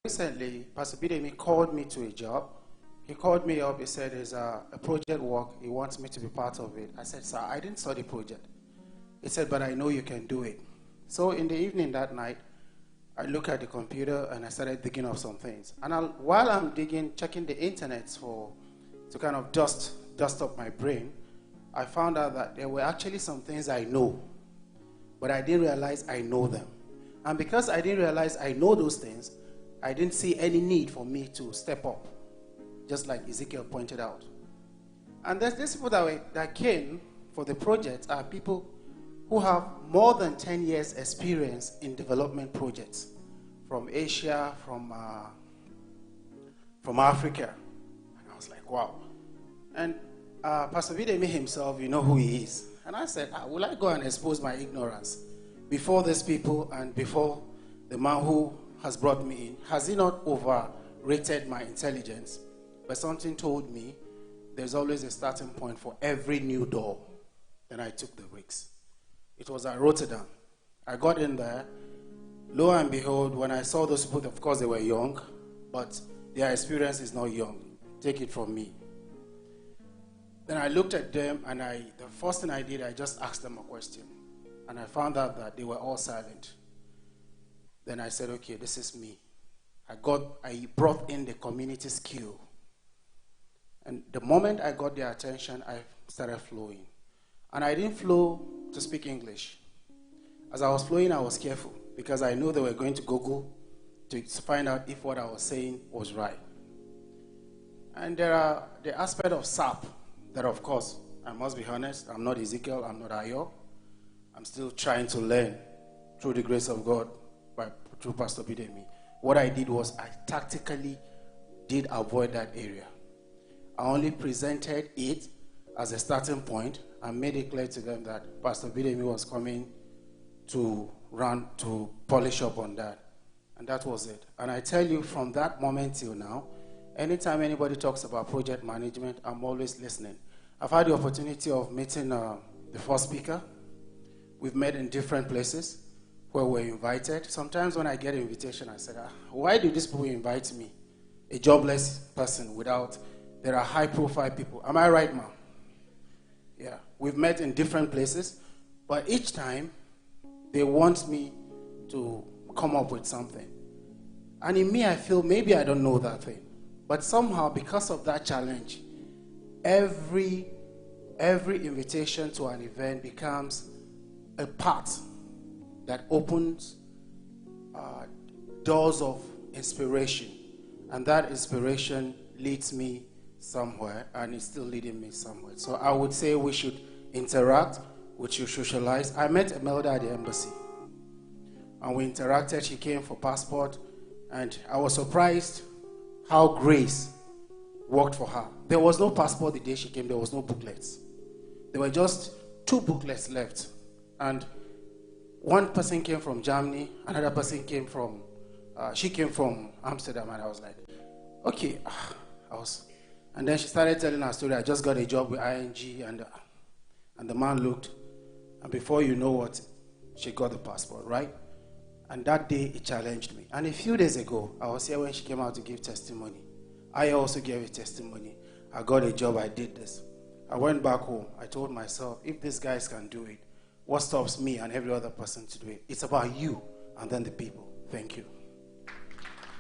Recently, Pastor Bidemi called me to a job. He called me up, he said there's a project work, he wants me to be part of it. I said, sir, I didn't study project. He said, but I know you can do it. So in the evening that night, I looked at the computer and I started digging up some things. And while I'm digging, checking the internet to kind of dust up my brain, I found out that there were actually some things I know, but I didn't realize I know them. And because I didn't realize I know those things, I didn't see any need for me to step up, just like Ezekiel pointed out. And there's these people that came for the project are people who have more than 10 years experience in development projects from Asia, from Africa. And I was like, wow. And Pastor Bidemi himself, you know who he is. And I said, will I go and expose my ignorance before these people and before the man who has brought me in? Has he not overrated my intelligence? But something told me there's always a starting point for every new door. Then I took the risks. It was at Rotterdam. I got in there. Lo and behold, when I saw those people, of course they were young, but their experience is not young. Take it from me. Then I looked at them, and the first thing I did, I just asked them a question. And I found out that they were all silent. Then I said, okay, this is me. I brought in the community skill. And the moment I got their attention, I started flowing. And I didn't flow to speak English. As I was flowing, I was careful because I knew they were going to Google to find out if what I was saying was right. And there are the aspect of SAP that, of course, I must be honest, I'm not Ezekiel, I'm not Ayo. I'm still trying to learn through the grace of God through Pastor Bidemi. What I did was I tactically did avoid that area. I only presented it as a starting point and made it clear to them that Pastor Bidemi was coming to polish up on that. And that was it. And I tell you, from that moment till now, anytime anybody talks about project management, I'm always listening. I've had the opportunity of meeting the first speaker. We've met in different places where we're invited. Sometimes when I get an invitation, I say, why do these people invite me, a jobless person, there are high-profile people? Am I right, ma'am? Yeah, we've met in different places, but each time they want me to come up with something. And in me, I feel maybe I don't know that thing. But somehow, because of that challenge, every invitation to an event becomes a path that opens doors of inspiration. And that inspiration leads me somewhere, and it's still leading me somewhere. So I would say we should interact, we should socialize. I met Imelda at the embassy, and we interacted. She came for passport, and I was surprised how grace worked for her. There was no passport the day she came. There was no booklets. There were just 2 booklets left, and one person came from Germany, another person came from, she came from Amsterdam, and I was like, okay, and then she started telling her story. I just got a job with ING, and the man looked, and before you know what, she got the passport, right? And that day, it challenged me. And a few days ago, I was here when she came out to give testimony. I also gave a testimony. I got a job, I did this. I went back home. I told myself, if these guys can do it, what stops me and every other person to do it? It's about you and then the people. Thank you.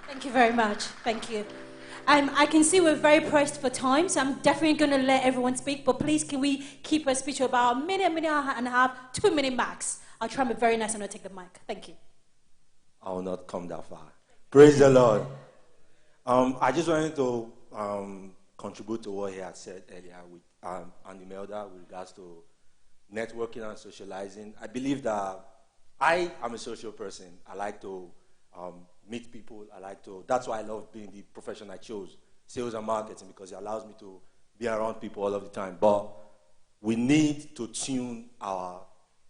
Thank you very much. Thank you. I can see we're very pressed for time, so I'm definitely going to let everyone speak, but please can we keep our speech to about a minute and a half, 2 minutes max. I'll try and be very nice and I'll take the mic. Thank you. I will not come that far. Praise the Lord. I just wanted to contribute to what he had said earlier with Andy Melda with regards to networking and socializing. I believe that I am a social person. I like to meet people. That's why I love being the profession I chose, sales and marketing, because it allows me to be around people all of the time. But we need to tune our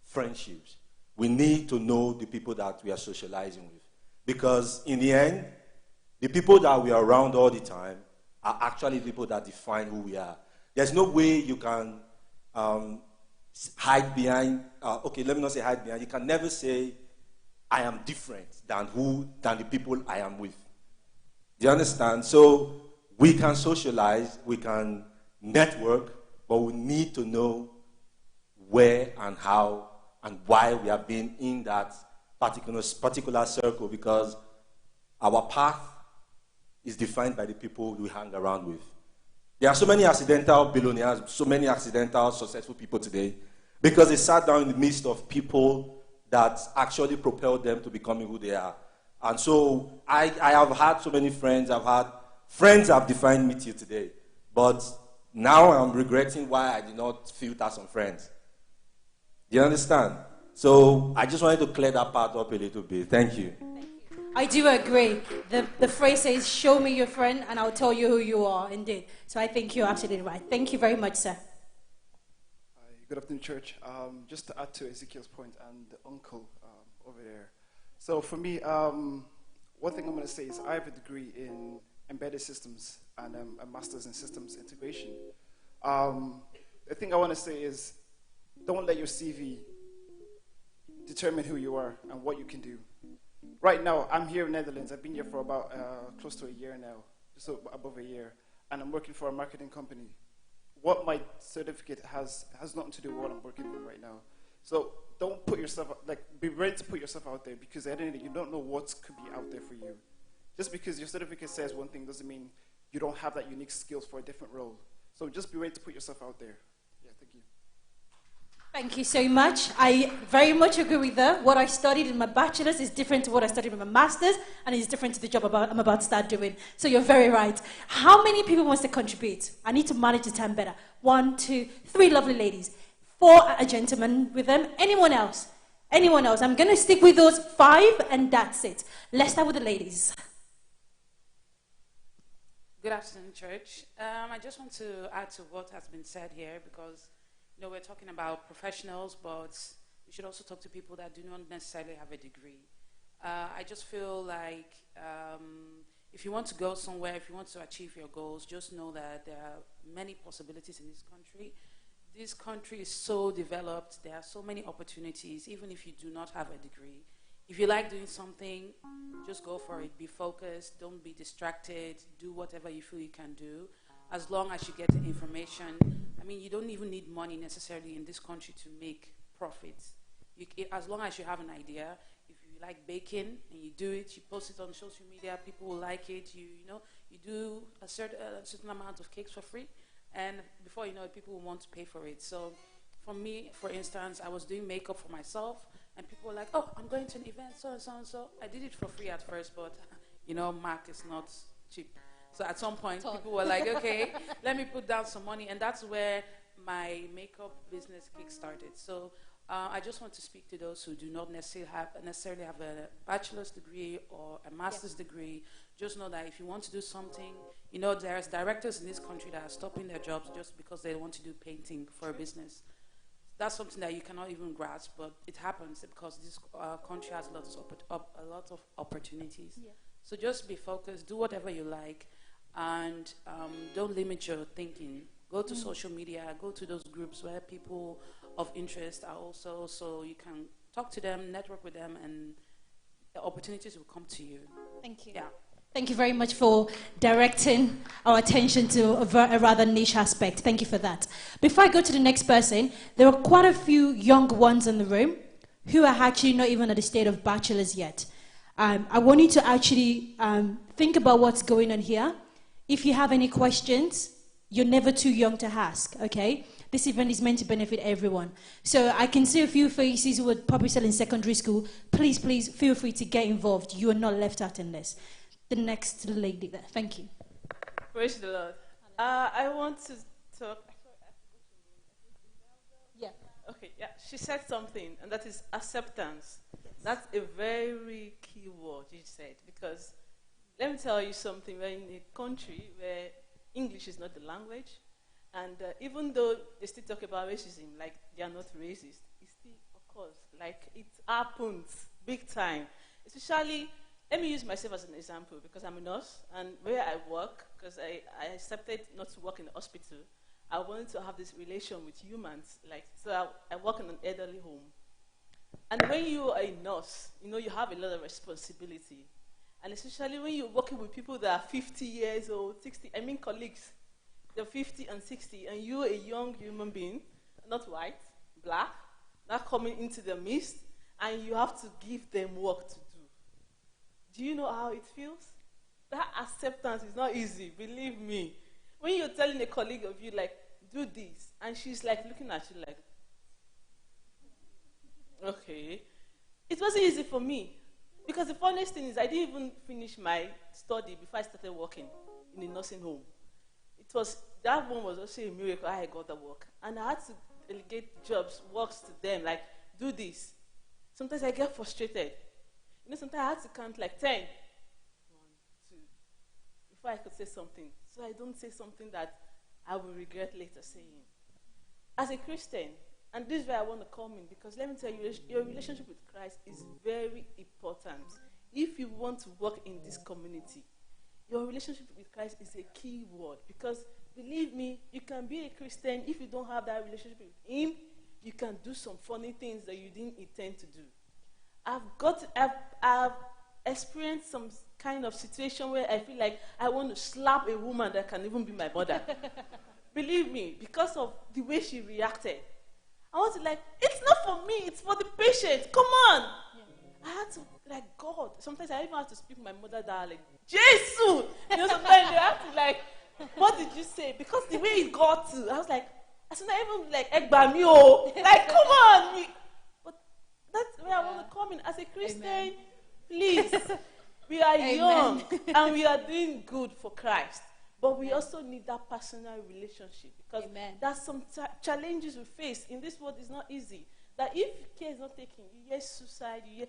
friendships. We need to know the people that we are socializing with. Because in the end, the people that we are around all the time are actually people that define who we are. There's no way you can hide behind, okay, let me not say hide behind. You can never say, I am different than the people I am with. Do you understand? So we can socialize, we can network, but we need to know where and how and why we have been in that particular circle, because our path is defined by the people we hang around with. There are so many accidental billionaires, so many accidental successful people today, because they sat down in the midst of people that actually propelled them to becoming who they are. And so I have had so many friends. I've had friends have defined me till today. But now I'm regretting why I did not filter some friends. Do you understand? So I just wanted to clear that part up a little bit. Thank you. I do agree. The phrase says, show me your friend and I'll tell you who you are, indeed. So I think you're absolutely right. Thank you very much, sir. Hi, good afternoon, church. Just to add to Ezekiel's point and the uncle over there. So for me, one thing I'm going to say is I have a degree in embedded systems and a master's in systems integration. The thing I want to say is don't let your CV determine who you are and what you can do. Right now, I'm here in Netherlands. I've been here for about close to a year now, just above a year, and I'm working for a marketing company. What my certificate has nothing to do with what I'm working on right now. So don't put yourself, be ready to put yourself out there, because at the end of the day, you don't know what could be out there for you. Just because your certificate says one thing doesn't mean you don't have that unique skills for a different role. So just be ready to put yourself out there. Yeah, thank you. Thank you so much. I very much agree with that. What I studied in my bachelor's is different to what I studied in my master's, and it's different to the job I'm about to start doing. So you're very right. How many people wants to contribute? I need to manage the time better. 1, 2, 3 lovely ladies. 4 a gentleman with them. Anyone else? Anyone else? I'm going to stick with those 5, and that's it. Let's start with the ladies. Good afternoon, church. I just want to add to what has been said here, because we're talking about professionals, but we should also talk to people that do not necessarily have a degree. I just feel like if you want to go somewhere, if you want to achieve your goals, just know that there are many possibilities in this country. This country is so developed. There are so many opportunities, even if you do not have a degree. If you like doing something, just go for it. Be focused. Don't be distracted. Do whatever you feel you can do. As long as you get the information. I mean, you don't even need money necessarily in this country to make profits. As long as you have an idea, if you like baking and you do it, you post it on social media, people will like it. You do a certain amount of cakes for free, and before you know it, people will want to pay for it. So, for me, for instance, I was doing makeup for myself, and people were like, "Oh, I'm going to an event, so and so and so." I did it for free at first, but Mac is not cheap. So at some point, people were like, okay, let me put down some money. And that's where my makeup business kick-started. So I just want to speak to those who do not necessarily have a bachelor's degree or a master's degree. Just know that if you want to do something, there's directors in this country that are stopping their jobs just because they want to do painting for a business. That's something that you cannot even grasp, but it happens because this country has a lot of opportunities. Yeah. So just be focused, do whatever you like. And don't limit your thinking. Go to social media, go to those groups where people of interest are also, so you can talk to them, network with them, and the opportunities will come to you. Thank you. Yeah. Thank you very much for directing our attention to a rather niche aspect. Thank you for that. Before I go to the next person, there are quite a few young ones in the room who are actually not even at the state of bachelor's yet. I want you to actually think about what's going on here. If you have any questions, you're never too young to ask, okay? This event is meant to benefit everyone. So I can see a few faces who were probably still in secondary school. Please, please feel free to get involved. You are not left out in this. The next lady there. Thank you. Praise the Lord. I want to talk. Yeah. Okay, yeah. She said something, and that is acceptance. Yes. That's a very key word you said, because let me tell you something. We're in a country where English is not the language, and even though they still talk about racism, like they are not racist, it still occurs. Like it happens big time. Especially, let me use myself as an example, because I'm a nurse, and where I work, because I accepted not to work in the hospital, I wanted to have this relation with humans. So I work in an elderly home. And when you are a nurse, you have a lot of responsibility. And especially when you're working with people that are 50 years old, 60, I mean colleagues, they're 50 and 60, and you're a young human being, not white, black, not coming into the midst, and you have to give them work to do. Do you know how it feels? That acceptance is not easy, believe me. When you're telling a colleague of you, like, do this, and she's like looking at you like, okay. It wasn't easy for me. Because the funniest thing is I didn't even finish my study before I started working in a nursing home. That one was also a miracle how I got the work. And I had to delegate jobs, works to them, like, do this. Sometimes I get frustrated. Sometimes I had to count like 10. 1, 2, before I could say something. So I don't say something that I will regret later saying. As a Christian, and this is where I want to come in, because let me tell you, your relationship with Christ is very important. If you want to work in this community, your relationship with Christ is a key word. Because believe me, you can be a Christian. If you don't have that relationship with Him, you can do some funny things that you didn't intend to do. I've experienced some kind of situation where I feel like I want to slap a woman that can even be my mother. Believe me, because of the way she reacted. I was like, it's not for me, it's for the patient. Come on. Yeah. I had to, like, God. Sometimes I even have to speak my mother down, like, Jesus. Sometimes they have to, like, what did you say? Because the way it got to, I was like, I said, not even like, Egbamio. Like, come on. But that's where I want to come in. As a Christian, Amen. Please, we are Amen. Young and we are doing good for Christ. But we also need that personal relationship, because Amen. There's some challenges we face in this world. Is not easy. That if care is not taken, you hear suicide, you hear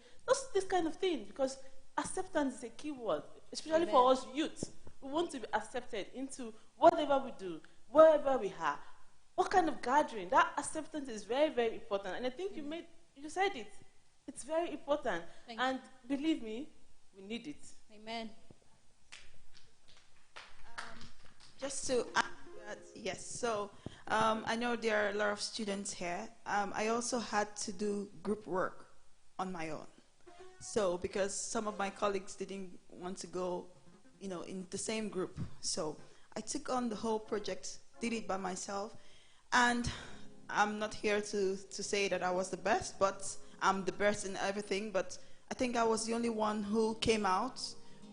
this kind of thing, because acceptance is a key word, especially Amen. For us youth. We want to be accepted into whatever we do, wherever we are, what kind of gathering. That acceptance is very, very important. And I think you said it. It's very important. And believe me, we need it. Amen. Just to add to that, yes. So I know there are a lot of students here. I also had to do group work on my own. So because some of my colleagues didn't want to go, in the same group. So I took on the whole project, did it by myself. And I'm not here to say that I was the best, but I'm the best in everything. But I think I was the only one who came out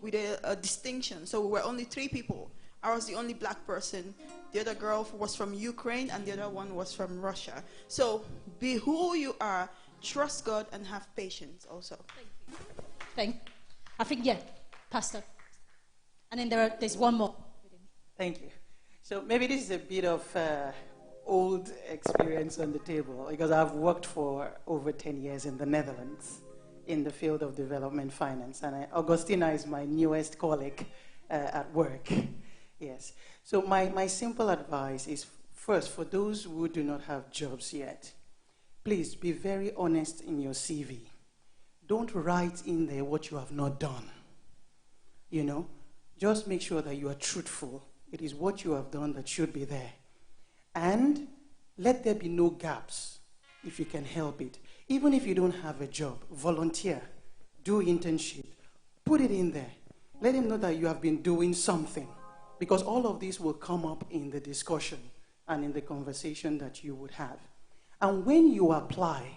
with a distinction. So we were only 3 people. I was the only black person. The other girl was from Ukraine, and the other one was from Russia. So be who you are, trust God, and have patience also. Thank you. I think, yeah, Pastor. And then there's one more. Thank you. So maybe this is a bit of old experience on the table, because I've worked for over 10 years in the Netherlands in the field of development finance. And Augustina is my newest colleague at work. Yes. So my simple advice is, first, for those who do not have jobs yet, please be very honest in your CV. Don't write in there what you have not done. Just make sure that you are truthful. It is what you have done that should be there. And let there be no gaps if you can help it. Even if you don't have a job, volunteer, do internship, put it in there. Let him know that you have been doing something. Because all of these will come up in the discussion and in the conversation that you would have. And when you apply,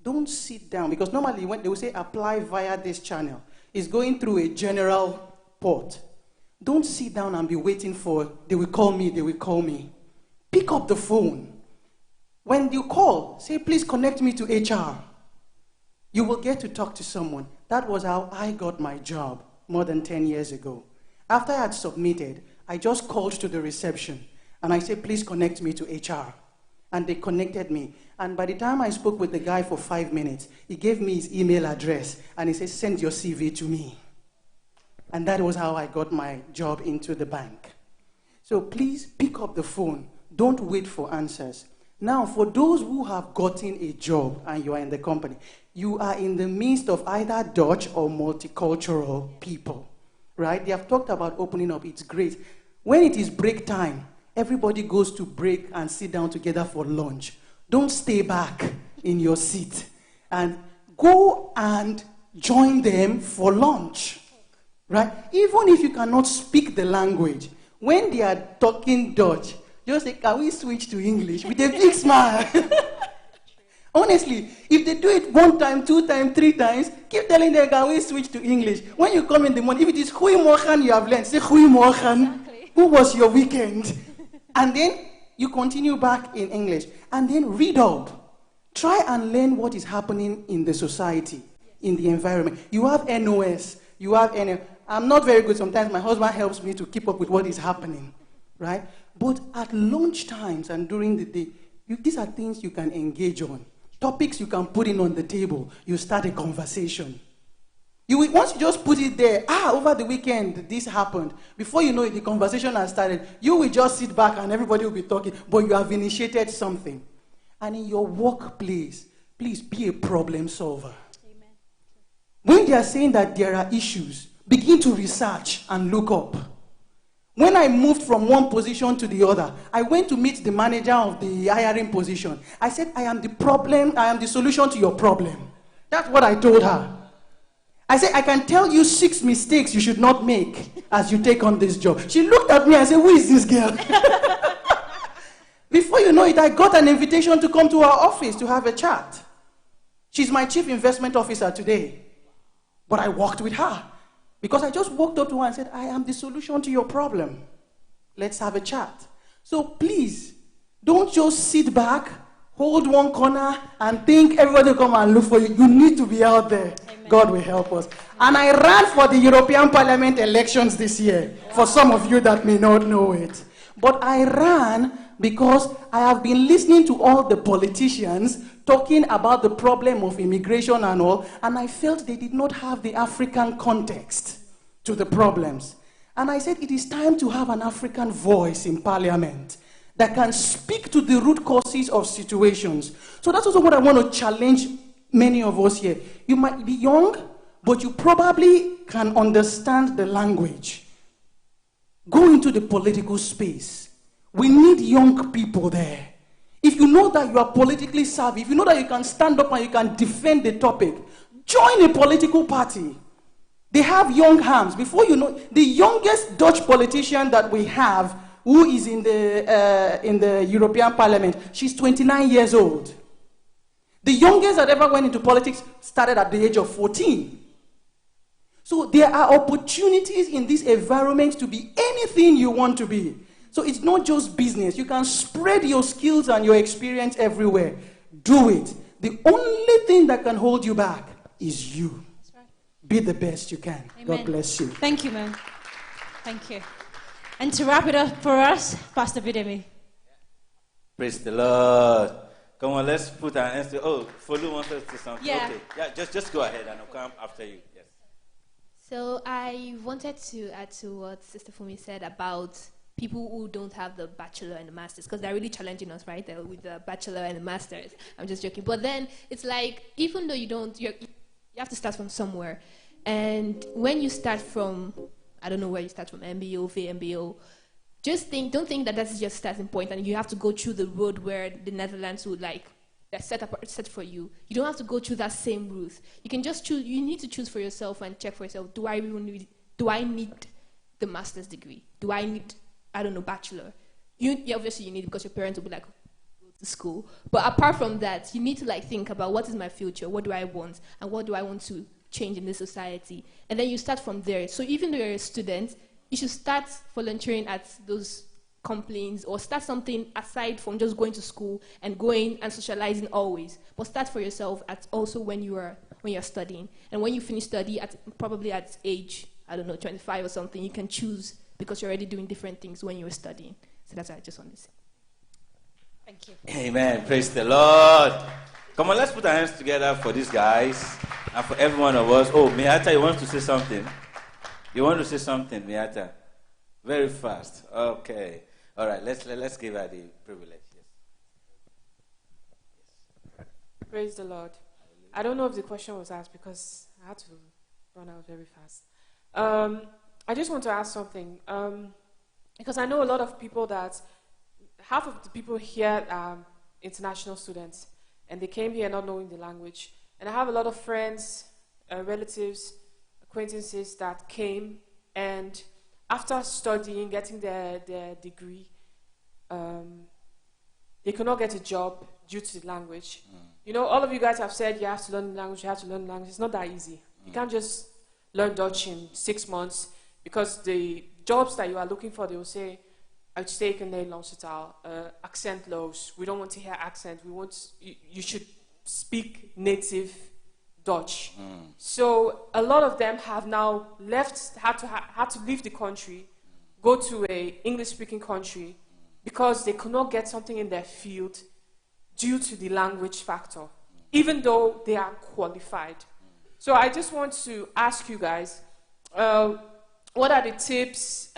don't sit down. Because normally when they will say apply via this channel, it's going through a general port. Don't sit down and be waiting for, they will call me. Pick up the phone. When you call, say, please connect me to HR. You will get to talk to someone. That was how I got my job more than 10 years ago. After I had submitted, I just called to the reception and I said, please connect me to HR. And they connected me. And by the time I spoke with the guy for 5 minutes, he gave me his email address and he said, send your CV to me. And that was how I got my job into the bank. So please pick up the phone. Don't wait for answers. Now, for those who have gotten a job and you are in the company, you are in the midst of either Dutch or multicultural people. Right? They have talked about opening up. It's great. When it is break time, everybody goes to break and sit down together for lunch. Don't stay back in your seat. And go and join them for lunch. right? Even if you cannot speak the language, when they are talking Dutch, just say, can we switch to English? With a big smile. Honestly, if they do it 1 time, 2 times, 3 times, keep telling them, can we switch to English? When you come in the morning, if it is goeiemorgen you have learned, say goeiemorgen. Exactly. Who was your weekend? And then you continue back in English. And then read up. Try and learn what is happening in the society, in the environment. You have NOS, you have NL. I'm not very good sometimes. My husband helps me to keep up with what is happening, right? But at lunch times and during the day, these are things you can engage on. Topics you can put in on the table. You start a conversation. Once you just put it there, over the weekend, this happened. Before you know it, the conversation has started. You will just sit back and everybody will be talking, but you have initiated something. And in your workplace, please be a problem solver. Amen. When they are saying that there are issues, begin to research and look up. When I moved from one position to the other, I went to meet the manager of the hiring position. I said, I am the solution to your problem. That's what I told her. I said, I can tell you 6 mistakes you should not make as you take on this job. She looked at me and said, who is this girl? Before you know it, I got an invitation to come to her office to have a chat. She's my chief investment officer today. But I worked with her. Because I just walked up to her and said, I am the solution to your problem. Let's have a chat. So please, don't just sit back, hold one corner, and think everybody will come and look for you. You need to be out there. Amen. God will help us. And I ran for the European Parliament elections this year, for some of you that may not know it. But I ran because I have been listening to all the politicians talking about the problem of immigration and all, and I felt they did not have the African context to the problems. And I said, it is time to have an African voice in Parliament that can speak to the root causes of situations. So that's also what I want to challenge many of us here. You might be young, but you probably can understand the language. Go into the political space. We need young people there. If you know that you are politically savvy, if you know that you can stand up and you can defend the topic, join a political party. They have young hands. Before you know, the youngest Dutch politician that we have, who is in the European Parliament, she's 29 years old. The youngest that ever went into politics started at the age of 14. So there are opportunities in this environment to be anything you want to be. So it's not just business. You can spread your skills and your experience everywhere. Do it. The only thing that can hold you back is you. That's right. Be the best you can. Amen. God bless you. Thank you, man. Thank you. And to wrap it up for us, Pastor Bidemi. Praise the Lord. Come on, let's put our hands to... Oh, Folu wants us to say something. Yeah. Okay. Yeah, just go ahead and I'll come after you. Yes. So I wanted to add to what Sister Fumi said about people who don't have the bachelor and the masters, because they're really challenging us, right, with the bachelor and the masters. I'm just joking. But then it's like, even though you have to start from somewhere. And when you start from, I don't know where you start from, MBO, VMBO, don't think that that's just starting point and you have to go through the road where the Netherlands would set for you. You don't have to go through that same route. You can just choose. You need to choose for yourself and check for yourself. Do I need the master's degree? Do I need, I don't know, bachelor? Obviously you need it because your parents will be like, go to school. But apart from that, you need to think about what is my future? What do I want? And what do I want to change in this society? And then you start from there. So even though you're a student, you should start volunteering at those complaints or start something aside from just going to school and going and socializing always. But start for yourself also when you're studying. And when you finish study probably at age, I don't know, 25 or something, you can choose because you're already doing different things when you're studying. So that's what I just wanted to say. Thank you. Amen. Praise the Lord. Come on, let's put our hands together for these guys and for every one of us. Oh, Miata, you want to say something? You want to say something, Miata? Very fast. Okay. All right, let's give her the privilege. Yes. Praise the Lord. I don't know if the question was asked because I had to run out very fast. I just want to ask something because I know a lot of people that half of the people here are international students and they came here not knowing the language. And I have a lot of friends, relatives, acquaintances that came, and after studying, getting their degree, they could not get a job due to the language. You know, all of you guys have said you have to learn the language, you have to learn the language. It's not that easy. You can't just learn Dutch in 6 months, because the jobs that you are looking for, they will say, uitstekend Nederlandse taal, accentloos. We don't want to hear accent. We want you should speak native Dutch. So a lot of them have now had to leave the country, go to a English-speaking country, because they could not get something in their field due to the language factor, even though they are qualified. So I just want to ask you guys, what are the tips,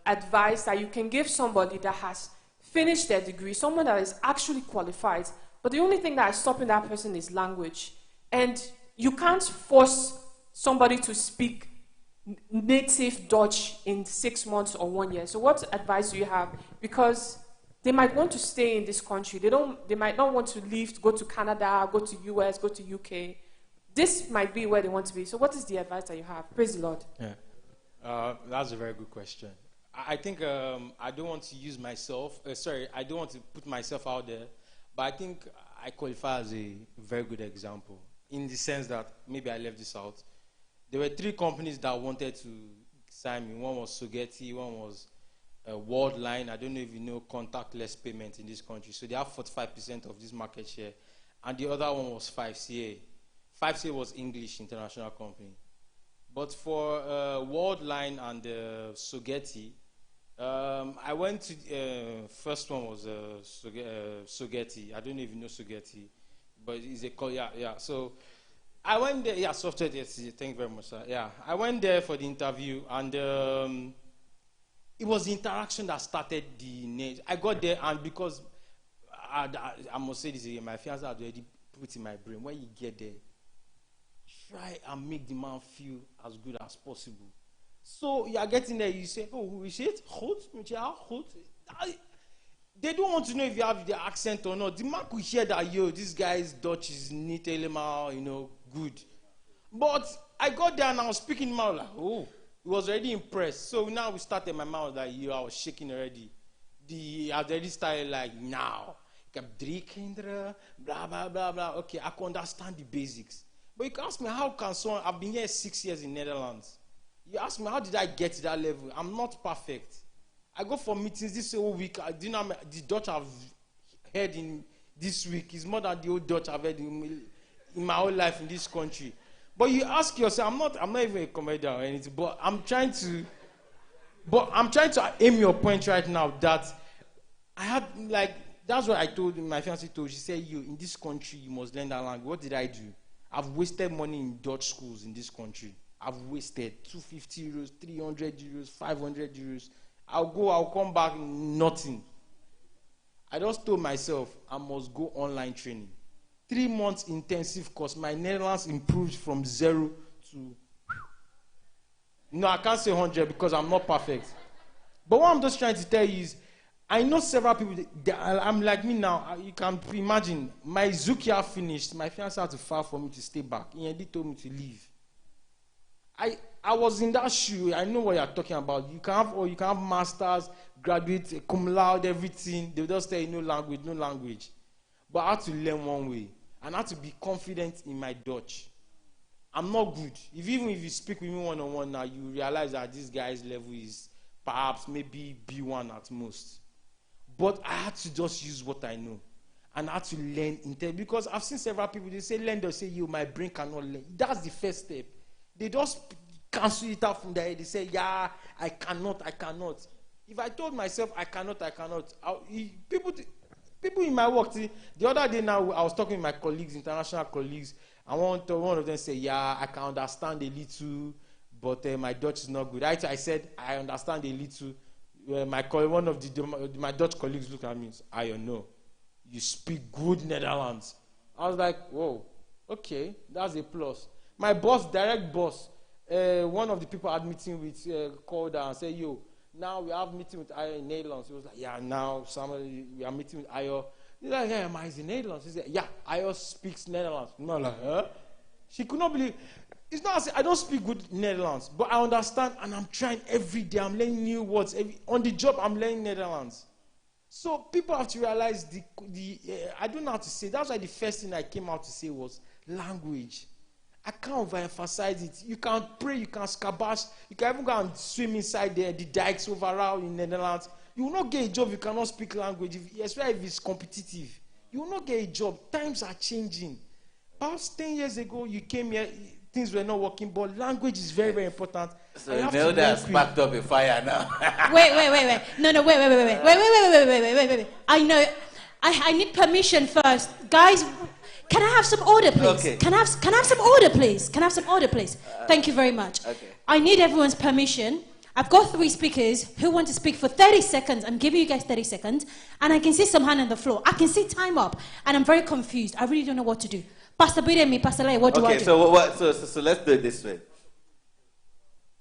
advice that you can give somebody that has finished their degree, someone that is actually qualified, but the only thing that is stopping that person is language. And you can't force somebody to speak native Dutch in 6 months or 1 year. So what advice do you have? Because they might want to stay in this country. They might not want to leave, to go to Canada, go to US, go to UK. This might be where they want to be. So what is the advice that you have? Praise the Lord. Yeah, that's a very good question. I think I don't want to use myself. I don't want to put myself out there. But I think I qualify as a very good example, in the sense that maybe I left this out. There were 3 companies that wanted to sign me. One was Sogeti, one was Worldline. I don't know if you know contactless payment in this country. So they have 45% of this market share. And the other one was 5CA. 5CA was English international company. But for Worldline and Sogeti, I went to, first one was Sogeti. I don't know if you know Sogeti, but it's a call, yeah. So I went there, software, yes, thank you very much, sir. Yeah, I went there for the interview, and it was the interaction that started the name. I got there, and because, I must say this again, my fiancé had already put in my brain, when you get there, try and make the man feel as good as possible. So you are getting there, you say, oh, is it hot? They don't want to know if you have the accent or not. The man could hear that, this guy's Dutch is neat, good. But I got there and I was speaking mouth like, he was already impressed. So now we started, my mouth like, I was shaking already. I already started like, now. Ik heb 3 kinderen, blah, blah, blah, blah. Okay, I can understand the basics. But you can ask me, how can someone, I've been here 6 years in Netherlands. You ask me, how did I get to that level? I'm not perfect. I go for meetings this whole week. The Dutch I've heard in this week is more than the old Dutch I've heard in my whole life in this country. But you ask yourself, I'm not even a comedian or anything, but I'm trying to aim your point right now that I had, that's what I told my fiancée told. She said, in this country, you must learn that language. What did I do? I've wasted money in Dutch schools in this country. I've wasted 250 euros, 300 euros, 500 euros. I'll come back, nothing. I just told myself, I must go online training. 3 months intensive course. My Netherlands improved from 0 to... No, I can't say 100 because I'm not perfect. But what I'm just trying to tell you is, I know several people, I'm like me now, you can imagine, my Zukia finished, my fiancé had to file for me to stay back. He told me to leave. I was in that shoe. I know what you're talking about. You can have masters, graduate, cum laude, everything. They'll just tell you no language. But I had to learn one way. And I had to be confident in my Dutch. I'm not good. Even if you speak with me one-on-one now, you realize that this guy's level is perhaps maybe B1 at most. But I had to just use what I know. And I had to learn because I've seen several people, they say, learn, they'll say, my brain cannot learn. That's the first step. They just cancel it out from their head. They say, I cannot. If I told myself I cannot, people in my work, the other day now, I was talking with my colleagues, international colleagues, and one of them said, I can understand a little, but my Dutch is not good. I said, I understand a little. One of my Dutch colleagues looked at me and said, I don't know. You speak good Netherlands. I was like, whoa, okay, that's a plus. My boss, direct boss, one of the people I had meeting with called her and said, now we have meeting with Ayo in Netherlands. He was like, now we are meeting with Ayo. He's like, he's in Netherlands. He said, Ayo speaks Netherlands. No, like, huh? She could not believe. It's not as if I don't speak good Netherlands, but I understand and I'm trying every day. I'm learning new words. On the job, I'm learning Netherlands. So people have to realize I don't know how to say. That's why the first thing I came out to say was language. I can't overemphasize it. You can pray, you can scabash, you can even go and swim inside there, the dikes overall in Netherlands. You will not get a job if you cannot speak language, especially if it's competitive. You will not get a job. Times are changing. Perhaps 10 years ago, you came here, things were not working, but language is very, very important. So Imelda has sparked up a fire now. Wait. No, wait. I know. I need permission first. Guys, can I have some order, please? Okay. Can I have some order, please? Can I have some order, please? Thank you very much. Okay. I need everyone's permission. I've got 3 speakers who want to speak for 30 seconds. I'm giving you guys 30 seconds. And I can see some hand on the floor. I can see time up. And I'm very confused. I really don't know what to do. Pastor Bidemi, Pastor Lai, what do I do? So let's do it this way.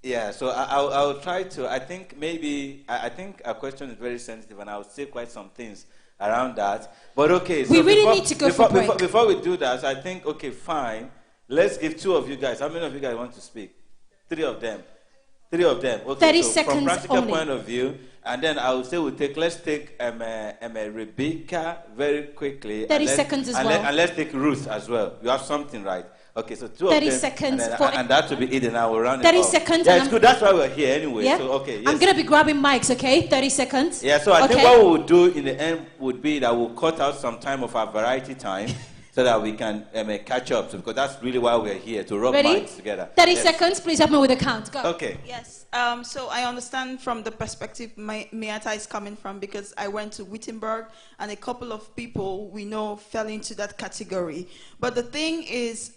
Yeah, so I'll try to, I think our question is very sensitive and I'll say quite some things around that. But okay, so we really need to go for break. Before we do that, I think, okay, fine. Let's give 2 of you guys. How many of you guys want to speak? 3 of them. 3 of them. Okay, 30 so seconds from practical only. point of view, and then I would say let's take Rebecca very quickly. 30 seconds as well. And let's take Ruth as well. You have something, right? Okay, so 2 of them. 30 seconds. And that will be it, and I will run 30 it off. seconds. Yeah, it's good. That's why we're here anyway. Yeah? So, okay, yes. I'm going to be grabbing mics, okay? 30 seconds. Yeah, so I think what we will do in the end would be that we'll cut out some time of our variety time so that we can catch up. So, because that's really why we're here, to rub minds together. 30 seconds. Please help me with the count. Go. Okay. Yes. So I understand from the perspective Miata is coming from, because I went to Wittenberg and a couple of people we know fell into that category. But the thing is,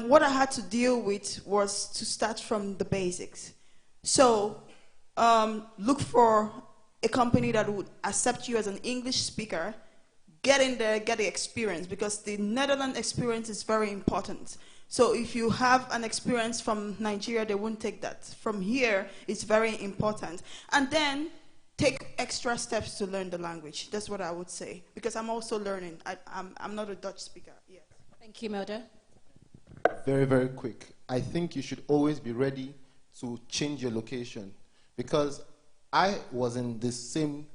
what I had to deal with was to start from the basics. So look for a company that would accept you as an English speaker. Get in there, get the experience, because the Netherlands experience is very important. So if you have an experience from Nigeria, they won't take that. From here, it's very important. And then take extra steps to learn the language. That's what I would say, because I'm also learning. I'm not a Dutch speaker yet. Thank you, Melda. Very, very quick. I think you should always be ready to change your location, because I was in the same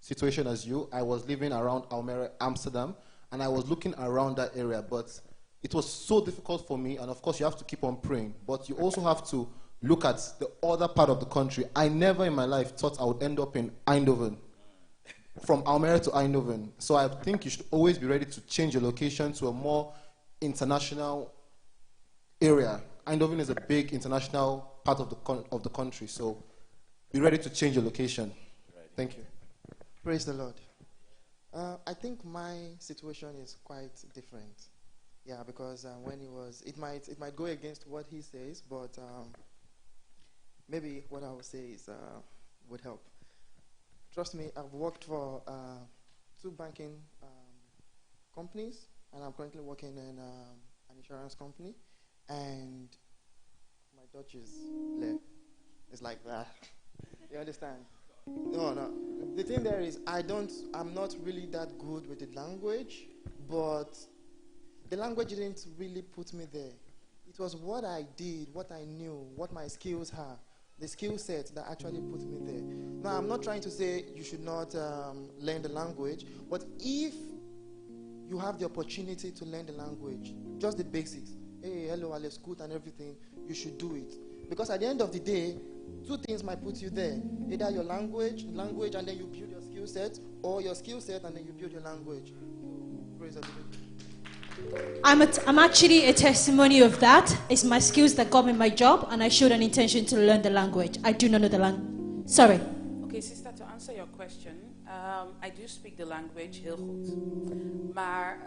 situation as you. I was living around Almere, Amsterdam, and I was looking around that area, but it was so difficult for me, and of course you have to keep on praying, but you also have to look at the other part of the country. I never in my life thought I would end up in Eindhoven, from Almere to Eindhoven. So I think you should always be ready to change your location to a more international area. Eindhoven is a big international part of the country, so be ready to change your location. Thank you. Praise the Lord. I think my situation is quite different. Yeah, because when he was, it might go against what he says, but maybe what I would say is would help. Trust me, I've worked for 2 banking companies, and I'm currently working in an insurance company, and my Dutch is left. It's like that. You understand? No. The thing there is, I'm not really that good with the language, but the language didn't really put me there. It was what I did, what I knew, what my skills are, the skill set that actually put me there. Now, I'm not trying to say you should not learn the language, but if you have the opportunity to learn the language, just the basics, hey, hello, alles gut and everything, you should do it. Because at the end of the day, 2 things might put you there. Either your language, and then you build your skill set, or your skill set and then you build your language. Praise the Lord. I'm actually a testimony of that. It's my skills that got me my job, and I showed an intention to learn the language. I do not know the language. Sorry. Okay, sister, to answer your question, I do speak the language heel goed. Maar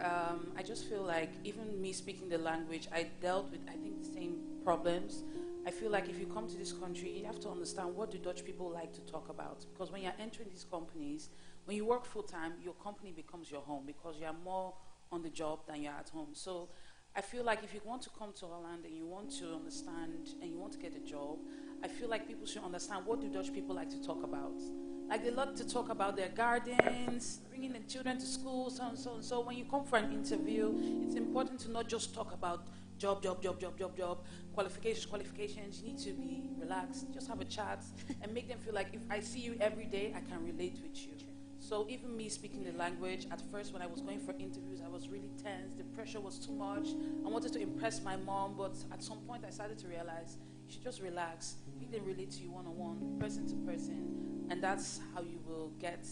I just feel like even me speaking the language, I dealt with, I think, the same problems. I feel like if you come to this country, you have to understand what do Dutch people like to talk about. Because when you're entering these companies, when you work full-time, your company becomes your home because you're more on the job than you're at home. So I feel like if you want to come to Holland and you want to understand and you want to get a job, I feel like people should understand what do Dutch people like to talk about. Like they love to talk about their gardens, bringing the children to school, so and so and so. When you come for an interview, it's important to not just talk about job, qualifications. You need to be relaxed. Just have a chat and make them feel like if I see you every day, I can relate with you. So even me speaking the language, at first when I was going for interviews, I was really tense. The pressure was too much. I wanted to impress my mom, but at some point I started to realize you should just relax. Make them relate to you one-on-one, person to person, and that's how you will get,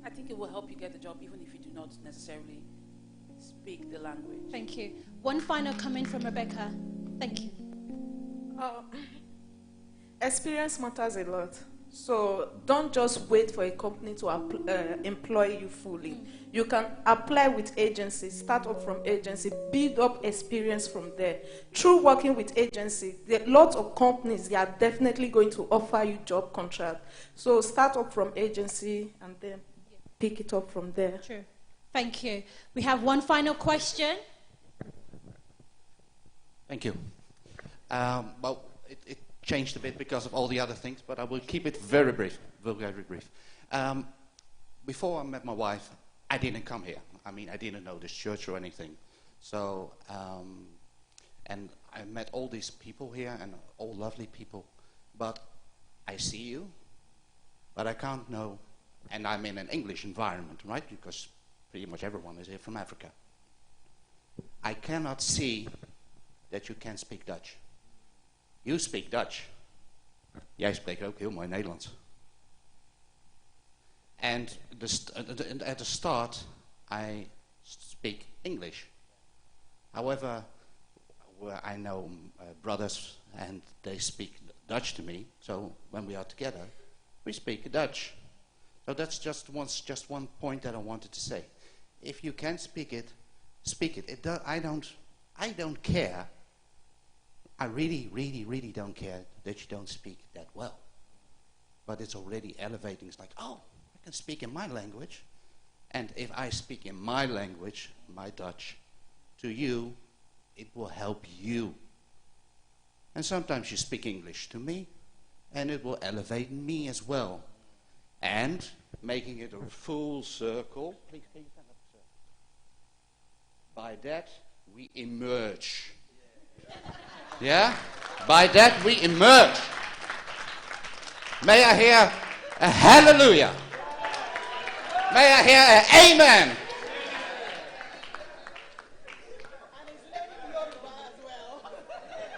I think it will help you get the job even if you do not necessarily speak the language. Thank you. One final comment from Rebecca. Thank you. Experience matters a lot. So don't just wait for a company to employ you fully. You can apply with agencies, start up from agency, build up experience from there. Through working with agencies, there are lots of companies, they are definitely going to offer you job contract. So start up from agency and then pick it up from there. True. Thank you. We have one final question. Thank you. Well, it changed a bit because of all the other things, but I will keep it very brief. Before I met my wife, I didn't come here. I mean, I didn't know this church or anything. So, and I met all these people here, and all lovely people, but I see you, but I can't know, and I'm in an English environment, right? Because pretty much everyone is here from Africa. I cannot see that you can speak Dutch. You speak Dutch. Jij spreekt ook heel mooi Nederlands. And at the start, I speak English. However, I know brothers and they speak Dutch to me. So when we are together, we speak Dutch. So that's just one point that I wanted to say. If you can speak it, speak it. I don't care. I really don't care that you don't speak that well. But it's already elevating. It's like, oh, I can speak in my language. And if I speak in my language, my Dutch, to you, it will help you. And sometimes you speak English to me, and it will elevate me as well. And making it a full circle. Please, can you stand up, sir? By that, we emerge. Yeah? By that we emerge. May I hear a hallelujah? May I hear an amen?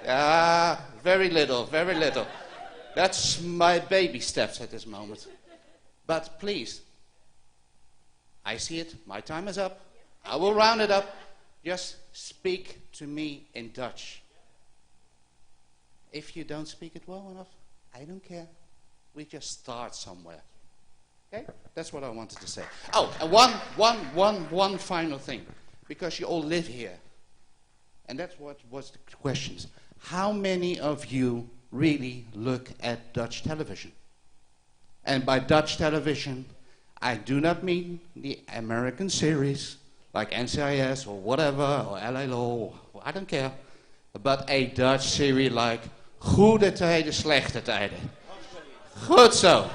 Yeah, very little, very little. That's my baby steps at this moment. But please, I see it, my time is up. I will round it up. Just speak to me in Dutch. If you don't speak it well enough, I don't care. We just start somewhere. Okay? That's what I wanted to say. Oh, and one final thing. Because you all live here. And that's what was the questions. How many of you really look at Dutch television? And by Dutch television, I do not mean the American series, like NCIS or whatever, or LLO, I don't care. But a Dutch series like Goede Tijden, Slechte Tijden. Goed zo.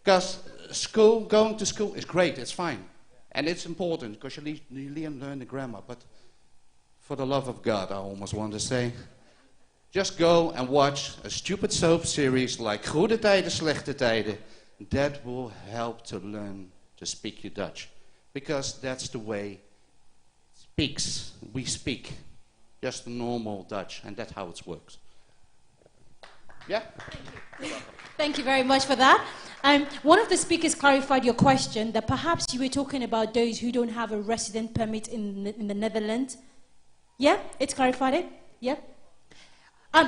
Because going to school is great, it's fine. And it's important, because you learn the grammar. But for the love of God, I almost want to say, just go and watch a stupid soap series like Goede Tijden, Slechte Tijden. That will help to learn to speak your Dutch. Because that's the way we speak. Just normal Dutch, and that's how it works. Yeah? Thank you. Thank you very much for that. One of the speakers clarified your question that perhaps you were talking about those who don't have a resident permit in the Netherlands. Yeah? It's clarified it? Yeah?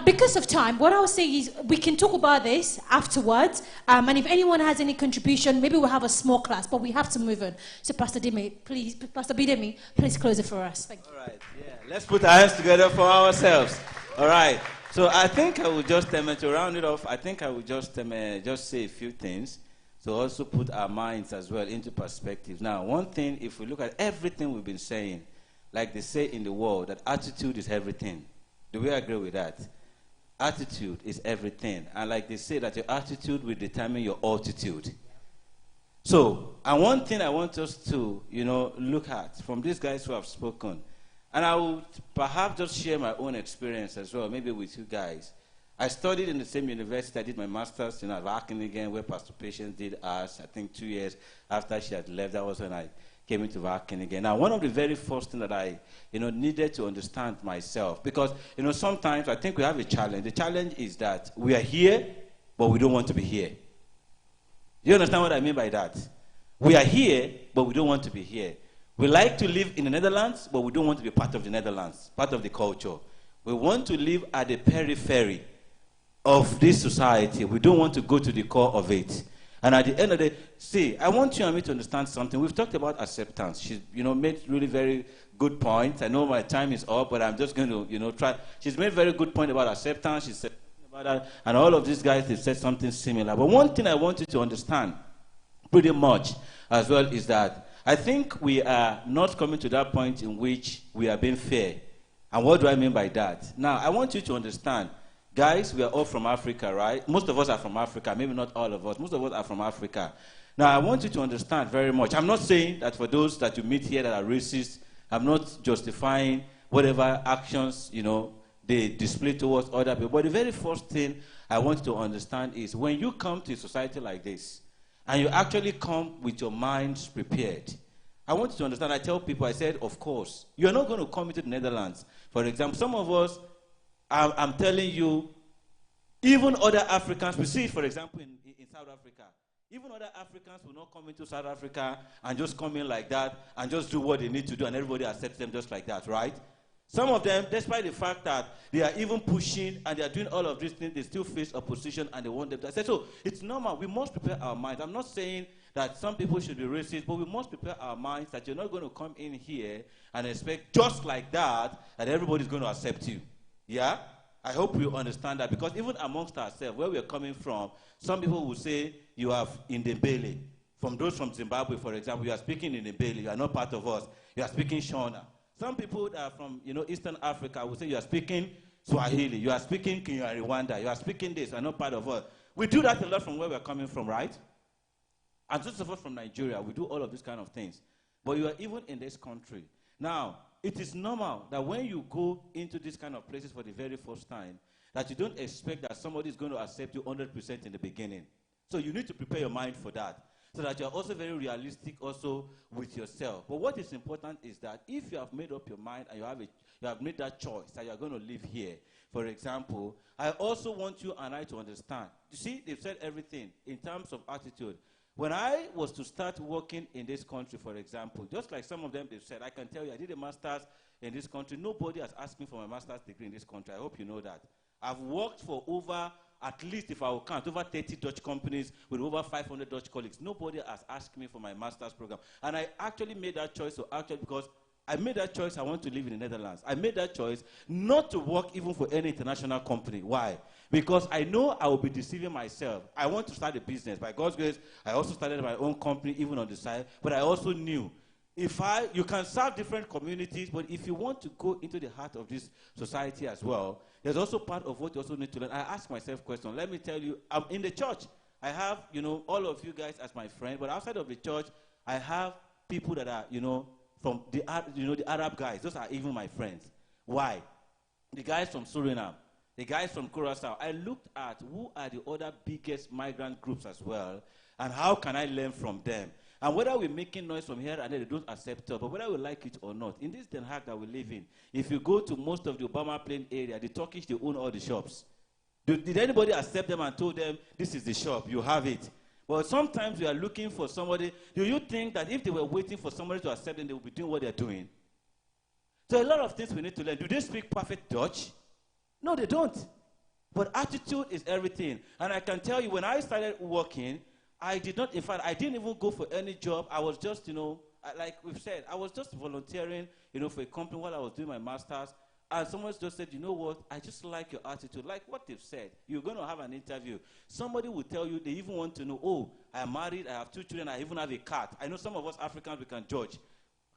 Because of time, what I'll say is we can talk about this afterwards. And if anyone has any contribution, maybe we'll have a small class, but we have to move on. So Pastor Bidemi, please close it for us. Thank you. All right, yeah. Let's put our hands together for ourselves. All right. So I think I will just, to round it off, I think I will just say a few things to also put our minds as well into perspective. Now, one thing, if we look at everything we've been saying, like they say in the world, that attitude is everything. Do we agree with that? Attitude is everything. And like they say that your attitude will determine your altitude. So, and one thing I want us to, look at from these guys who have spoken, And I will perhaps just share my own experience as well, maybe with you guys. I studied in the same university. I did my master's at Wageningen, where Pastor Patience did ours. I think 2 years after she had left, that was when I came into Wageningen. Now, one of the very first things that I, needed to understand myself, because, sometimes I think we have a challenge. The challenge is that we are here, but we don't want to be here. You understand what I mean by that? We are here, but we don't want to be here. We like to live in the Netherlands, but we don't want to be part of the Netherlands, part of the culture. We want to live at the periphery of this society. We don't want to go to the core of it. And at the end of the day, see, I want you and me to understand something. We've talked about acceptance. She's, made really very good points. I know my time is up, but I'm just going to, try. She's made very good point about acceptance. She said about that, and all of these guys, they've said something similar. But one thing I want you to understand pretty much as well is that I think we are not coming to that point in which we are being fair. And what do I mean by that? Now, I want you to understand, guys, we are all from Africa, right? Most of us are from Africa. Maybe not all of us. Most of us are from Africa. Now, I want you to understand very much. I'm not saying that for those that you meet here that are racist, I'm not justifying whatever actions, they display towards other people. But the very first thing I want you to understand is when you come to a society like this, and you actually come with your minds prepared, I want you to understand, I tell people, I said, of course, you're not going to come into the Netherlands. For example, some of us, I'm telling you, even other Africans, we see it, for example, in South Africa. Even other Africans will not come into South Africa and just come in like that and just do what they need to do and everybody accepts them just like that, right? Some of them, despite the fact that they are even pushing and they are doing all of these things, they still face opposition and they want them to. I said, so it's normal. We must prepare our minds. I'm not saying that some people should be racist, but we must prepare our minds that you're not going to come in here and expect just like that everybody's going to accept you. Yeah? I hope you understand that, because even amongst ourselves, where we're coming from, some people will say you have Indebele. From those from Zimbabwe, for example, you are speaking Indebele. You are not part of us. You are speaking Shona. Some people that are from, Eastern Africa will say you are speaking Swahili, you are speaking Rwanda, you are speaking this, you are not part of us. We do that a lot from where we're coming from, right? And those of us from Nigeria, we do all of these kind of things. But you are even in this country. Now, it is normal that when you go into these kind of places for the very first time, that you don't expect that somebody is going to accept you 100% in the beginning. So you need to prepare your mind for that, so that you're also very realistic also with yourself. But what is important is that if you have made up your mind and you have made that choice that you're going to live here, for example, I also want you and I to understand. You see, they've said everything in terms of attitude. When I was to start working in this country, for example, just like some of them they've said, I can tell you I did a master's in this country. Nobody has asked me for my master's degree in this country. I hope you know that. I've worked for over, at least if I will count, over 30 Dutch companies with over 500 Dutch colleagues. Nobody has asked me for my master's program. And I actually made that choice because I made that choice I want to live in the Netherlands. I made that choice not to work even for any international company. Why? Because I know I will be deceiving myself. I want to start a business. By God's grace, I also started my own company even on the side. But I also knew you can serve different communities, but if you want to go into the heart of this society as well, there's also part of what you also need to learn. I ask myself questions. Let me tell you, I'm in the church. I have, all of you guys as my friend, but outside of the church, I have people that are, from the Arab guys. Those are even my friends. Why? The guys from Suriname, the guys from Curaçao. I looked at who are the other biggest migrant groups as well, and how can I learn from them? And whether we're making noise from here and there, they don't accept us, but whether we like it or not, in this Den Haag that we live in, if you go to most of the Obama Plain area, the Turkish, they own all the shops. Did anybody accept them and told them, this is the shop, you have it? But sometimes we are looking for somebody. Do you think that if they were waiting for somebody to accept them, they would be doing what they're doing? So a lot of things we need to learn. Do they speak perfect Dutch? No, they don't. But attitude is everything. And I can tell you, when I started working, I didn't even go for any job. I was just, like we've said, I was just volunteering, for a company while I was doing my master's. And someone just said, you know what, I just like your attitude. Like what they've said, you're going to have an interview. Somebody will tell you, they even want to know, oh, I'm married, I have 2 children, I even have a cat. I know some of us Africans, we can judge.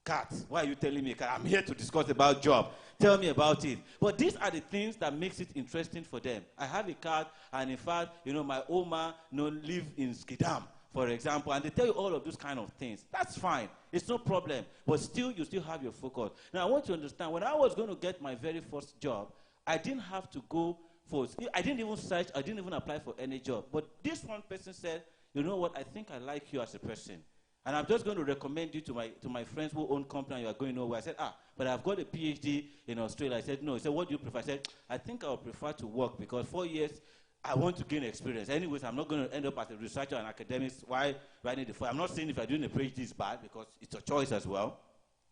Cat, why are you telling me? I'm here to discuss about job. Tell me about it. But these are the things that makes it interesting for them. I have a cat, and in fact, my Oma live in Skidam, for example, and they tell you all of those kind of things. That's fine. It's no problem. But still, you still have your focus. Now, I want you to understand, when I was going to get my very first job, I didn't have to go for, I didn't even search, I didn't even apply for any job. But this one person said, you know what, I think I like you as a person. And I'm just going to recommend you to my friends who own company and you are going nowhere. I said, but I've got a PhD in Australia. I said, no. He said, what do you prefer? I said, I think I would prefer to work because 4 years, I want to gain experience. Anyways, I'm not going to end up as a researcher and academic. Why do I need the 4? I'm not saying if you're doing a PhD is bad because it's a choice as well.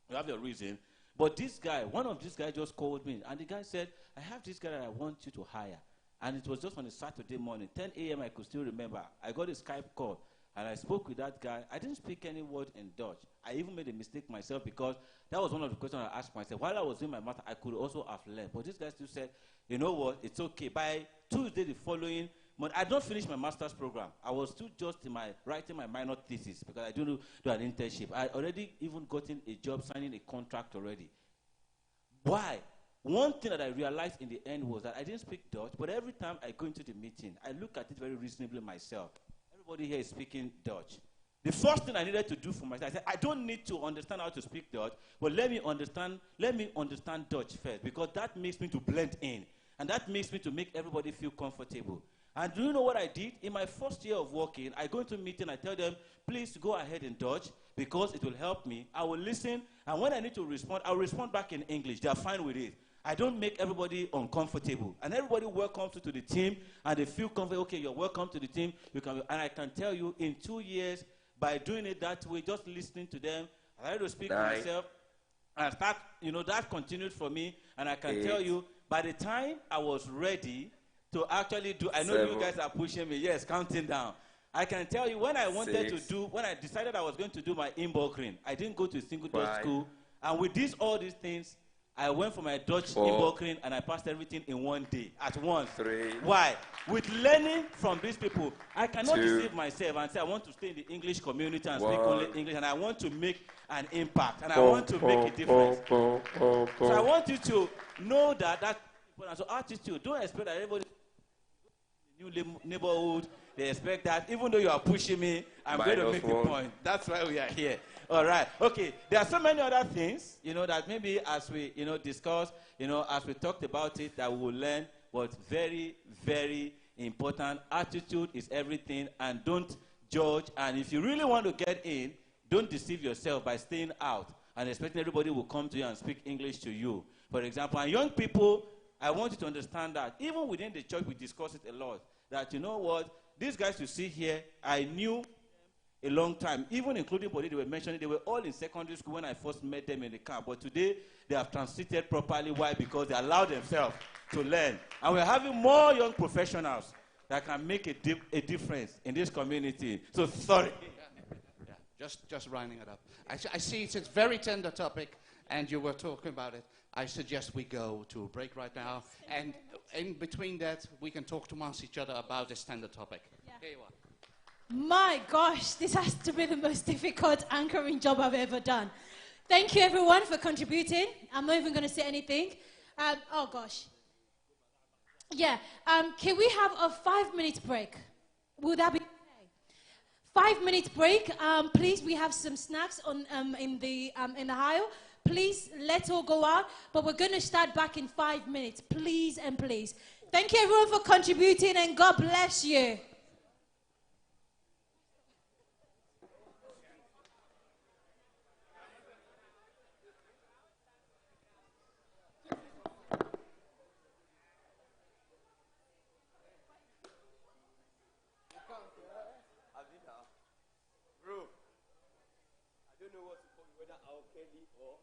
You have your reason. But this guy, one of these guys just called me. And the guy said, I have this guy that I want you to hire. And it was just on a Saturday morning, 10 a.m. I could still remember. I got a Skype call. And I spoke with that guy. I didn't speak any word in Dutch. I even made a mistake myself because that was one of the questions I asked myself. While I was doing my master, I could also have learned. But this guy still said, you know what, it's okay. By Tuesday the following month, I don't finish my master's program. I was still just writing my minor thesis because I do an internship. I already even gotten a job, signing a contract already. Why? One thing that I realized in the end was that I didn't speak Dutch, but every time I go into the meeting, I look at it very reasonably myself. Everybody here is speaking Dutch. The first thing I needed to do for myself, I said, I don't need to understand how to speak Dutch, but let me understand Dutch first, because that makes me to blend in, and that makes me to make everybody feel comfortable. And do you know what I did? In my first year of working, I go into a meeting, I tell them, please go ahead in Dutch, because it will help me. I will listen, and when I need to respond, I'll respond back in English. They're fine with it. I don't make everybody uncomfortable. And everybody welcomes you to the team, and they feel comfortable. Okay, you're welcome to the team. You can, and I can tell you, in 2 years, by doing it that way, just listening to them, I started to speak to myself, and that continued for me, and I can tell you, by the time I was ready to actually do, I know you guys are pushing me, yes, counting down. I can tell you, when I decided I was going to do my inboxing, I didn't go to a single Dutch school, and with all these things, I went for my Dutch inboxing and I passed everything in 1 day, at once. 3. Why? With learning from these people, I cannot deceive myself and say I want to stay in the English community and speak only English, and I want to make an impact, and I want to make a difference. So I want you to know that's important. So attitude, don't expect that everybody in the new neighborhood, they expect that. Even though you are pushing me, I'm going to make a point. That's why we are here. All right. Okay. There are so many other things, that maybe as we, discuss, as we talked about it, that we will learn. But very, very important. Attitude is everything, and don't judge. And if you really want to get in, don't deceive yourself by staying out and expecting everybody will come to you and speak English to you. For example, and young people, I want you to understand that even within the church, we discuss it a lot. That, you know what, these guys you see here, I knew a long time, even including Body, they were mentioning, they were all in secondary school when I first met them in the camp. But today, they have transited properly. Why? Because they allowed themselves to learn. And we're having more young professionals that can make a difference in this community. So, sorry. Yeah. Just rounding it up. I see it's a very tender topic, and you were talking about it. I suggest we go to a break right now. And in between that, we can talk amongst each other about this tender topic. Yeah. Here you are. My gosh, this has to be the most difficult anchoring job I've ever done. Thank you, everyone, for contributing. I'm not even going to say anything. Oh, gosh. Yeah. Can we have a 5-minute break? Will that be okay? 5-minute break. Please, we have some snacks in the aisle. Please, let's all go out. But we're going to start back in 5 minutes. Please and please. Thank you, everyone, for contributing, and God bless you. Bro, I don't know what to call you, whether I'll Kelly or